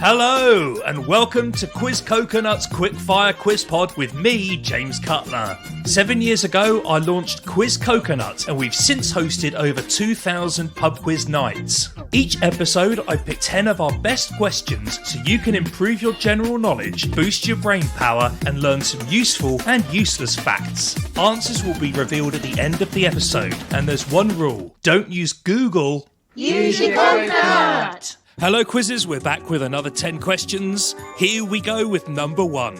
Hello, and welcome to Quiz Coconut's Quickfire Quiz Pod with me, James Cutler. 7 years ago, I launched Quiz Coconut, and we've since hosted over 2,000 pub quiz nights. Each episode, I pick 10 of our best questions so you can improve your general knowledge, boost your brain power, and learn some useful and useless facts. Answers will be revealed at the end of the episode, and there's one rule: don't use Google. Use your coconut! Hello quizzes, we're back with another 10 questions. Here we go with number 1.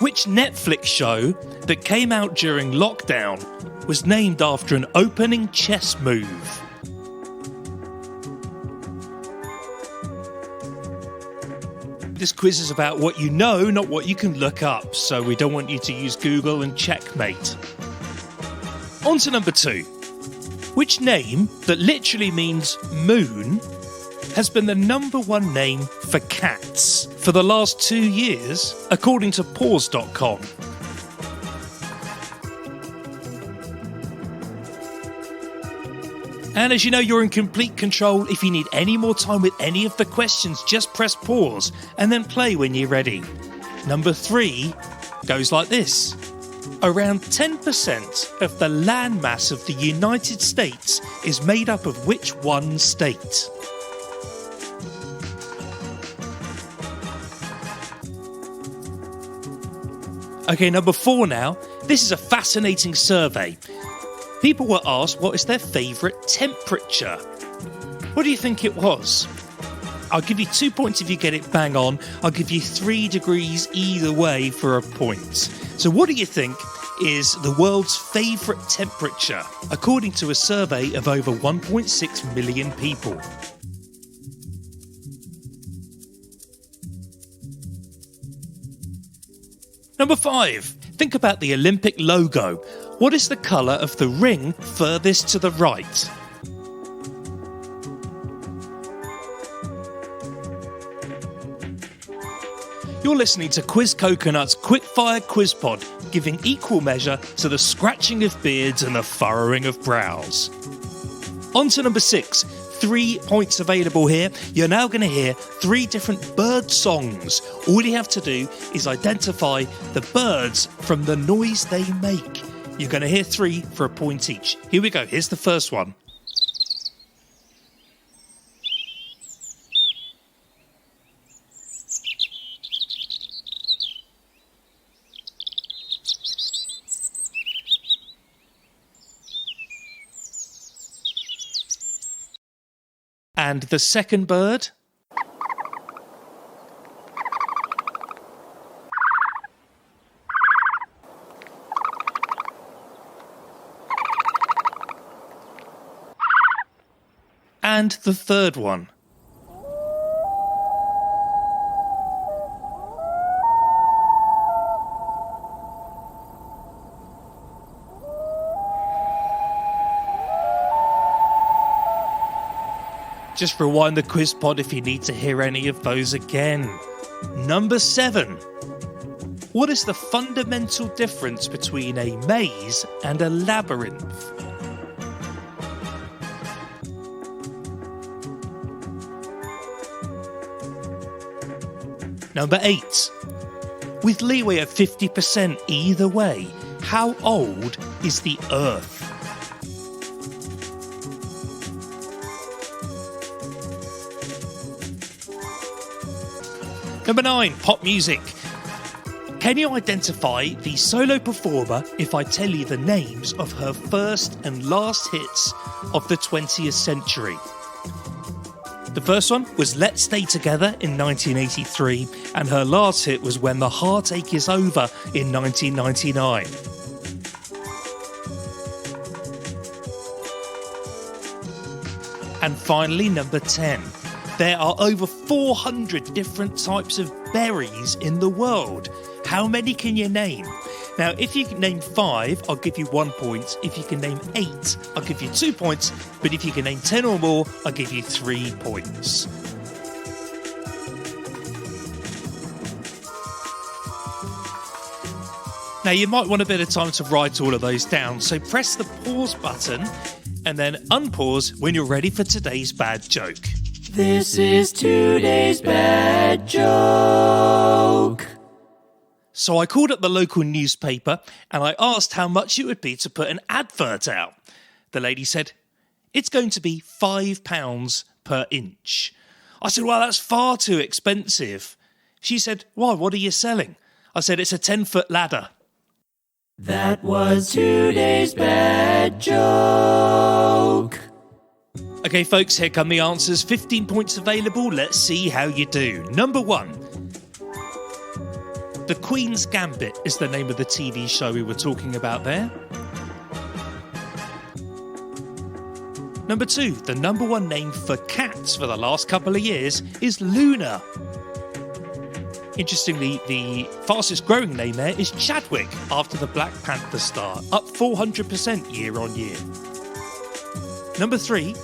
Which Netflix show that came out during lockdown was named after an opening chess move? This quiz is about what you know, not what you can look up, so we don't want you to use Google and checkmate. On to number 2. Which name that literally means moon has been the number 1 name for cats for the last 2 years, according to Source.Design. And as you know, you're in complete control. If you need any more time with any of the questions, just press pause and then play when you're ready. Number 3 goes like this. Around 10% of the landmass of the United States is made up of which one state? Okay, number 4 now. This is a fascinating survey. People were asked what is their favourite temperature. What do you think it was? I'll give you 2 points if you get it bang on. I'll give you 3 degrees either way for a point. So what do you think is the world's favourite temperature, according to a survey of over 1.6 million people? Number 5. Think about the Olympic logo. What is the colour of the ring furthest to the right? You're listening to Quiz Coconut's Quickfire Quiz Pod, giving equal measure to the scratching of beards and the furrowing of brows. On to number 6. 3 points available here. You're now going to hear 3 different bird songs. All you have to do is identify the birds from the noise they make. You're going to hear 3 for a point each. Here we go. Here's the first one. And the second bird? And the third one? Just rewind the quiz pod if you need to hear any of those again. Number 7. What is the fundamental difference between a maze and a labyrinth? Number 8. With leeway of 50% either way, how old is the Earth? Number 9, pop music. Can you identify the solo performer if I tell you the names of her first and last hits of the 20th century? The first one was Let's Stay Together in 1983, and her last hit was When the Heartache Is Over in 1999. And finally, number 10. There are over 400 different types of berries in the world. How many can you name? Now, if you can name 5, I'll give you 1 point. If you can name 8, I'll give you 2 points. But if you can name 10 or more, I'll give you 3 points. Now, you might want a bit of time to write all of those down, so press the pause button and then unpause when you're ready for today's bad joke. This is today's bad joke. So I called up the local newspaper and I asked how much it would be to put an advert out. The lady said, it's going to be £5 per inch. I said, well, that's far too expensive. She said, why, what are you selling? I said, it's a 10-foot ladder. That was today's bad joke. Okay, folks, here come the answers. 15 points available. Let's see how you do. Number 1. The Queen's Gambit is the name of the TV show we were talking about there. Number 2. The number 1 name for cats for the last couple of years is Luna. Interestingly, the fastest growing name there is Chadwick, after the Black Panther star, up 400% year on year. Number 3.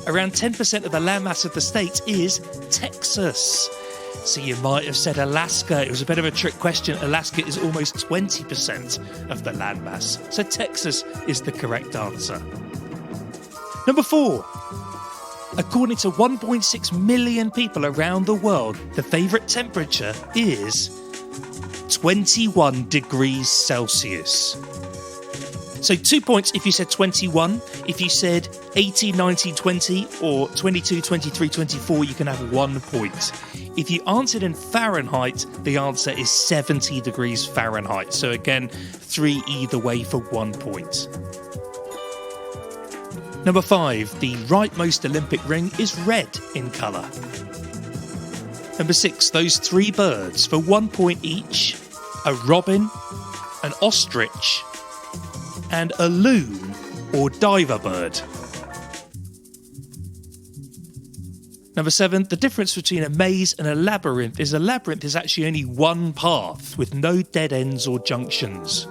Around 10% of the landmass of the state is Texas. So you might have said Alaska. It was a bit of a trick question. Alaska is almost 20% of the landmass. So Texas is the correct answer. Number 4. According to 1.6 million people around the world, the favourite temperature is 21 degrees Celsius. So 2 points if you said 21. If you said 18, 19, 20 or 22, 23, 24, you can have 1 point. If you answered in Fahrenheit, the answer is 70 degrees Fahrenheit. So again, 3 either way for 1 point. Number 5, the rightmost Olympic ring is red in colour. Number 6, those 3 birds for 1 point each: a robin, an ostrich, and a loon or diver bird. Number 7, the difference between a maze and a labyrinth is actually only one path with no dead ends or junctions.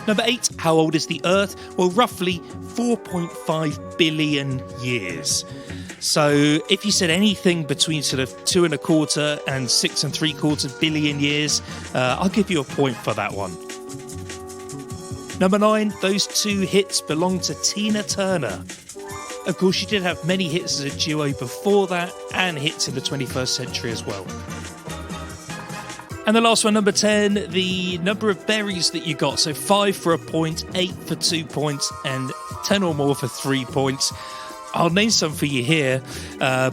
Number 8, how old is the Earth? Well, roughly 4.5 billion years. So if you said anything between sort of 2.25 and 6.75 billion years, I'll give you a point for that one. Number 9, those 2 hits belong to Tina Turner. Of course, she did have many hits as a duo before that and hits in the 21st century as well. And the last one, number 10, the number of berries that you got. So 5 for a point, 8 for 2 points, and 10 or more for 3 points. I'll name some for you here.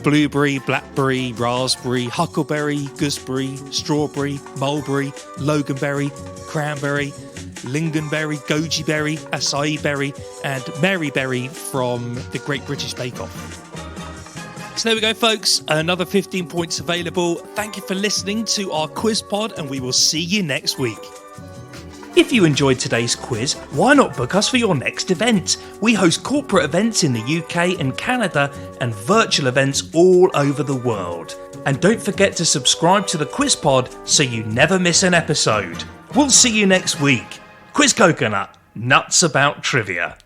Blueberry, blackberry, raspberry, huckleberry, gooseberry, strawberry, mulberry, loganberry, cranberry, lingonberry, goji berry, acai berry, and maryberry from the Great British Bake Off. So there we go, folks. Another 15 points available. Thank you for listening to our quiz pod, and we will see you next week. If you enjoyed today's quiz, why not book us for your next event? We host corporate events in the UK and Canada and virtual events all over the world. And don't forget to subscribe to the quiz pod so you never miss an episode. We'll see you next week. Quiz Coconut, nuts about trivia.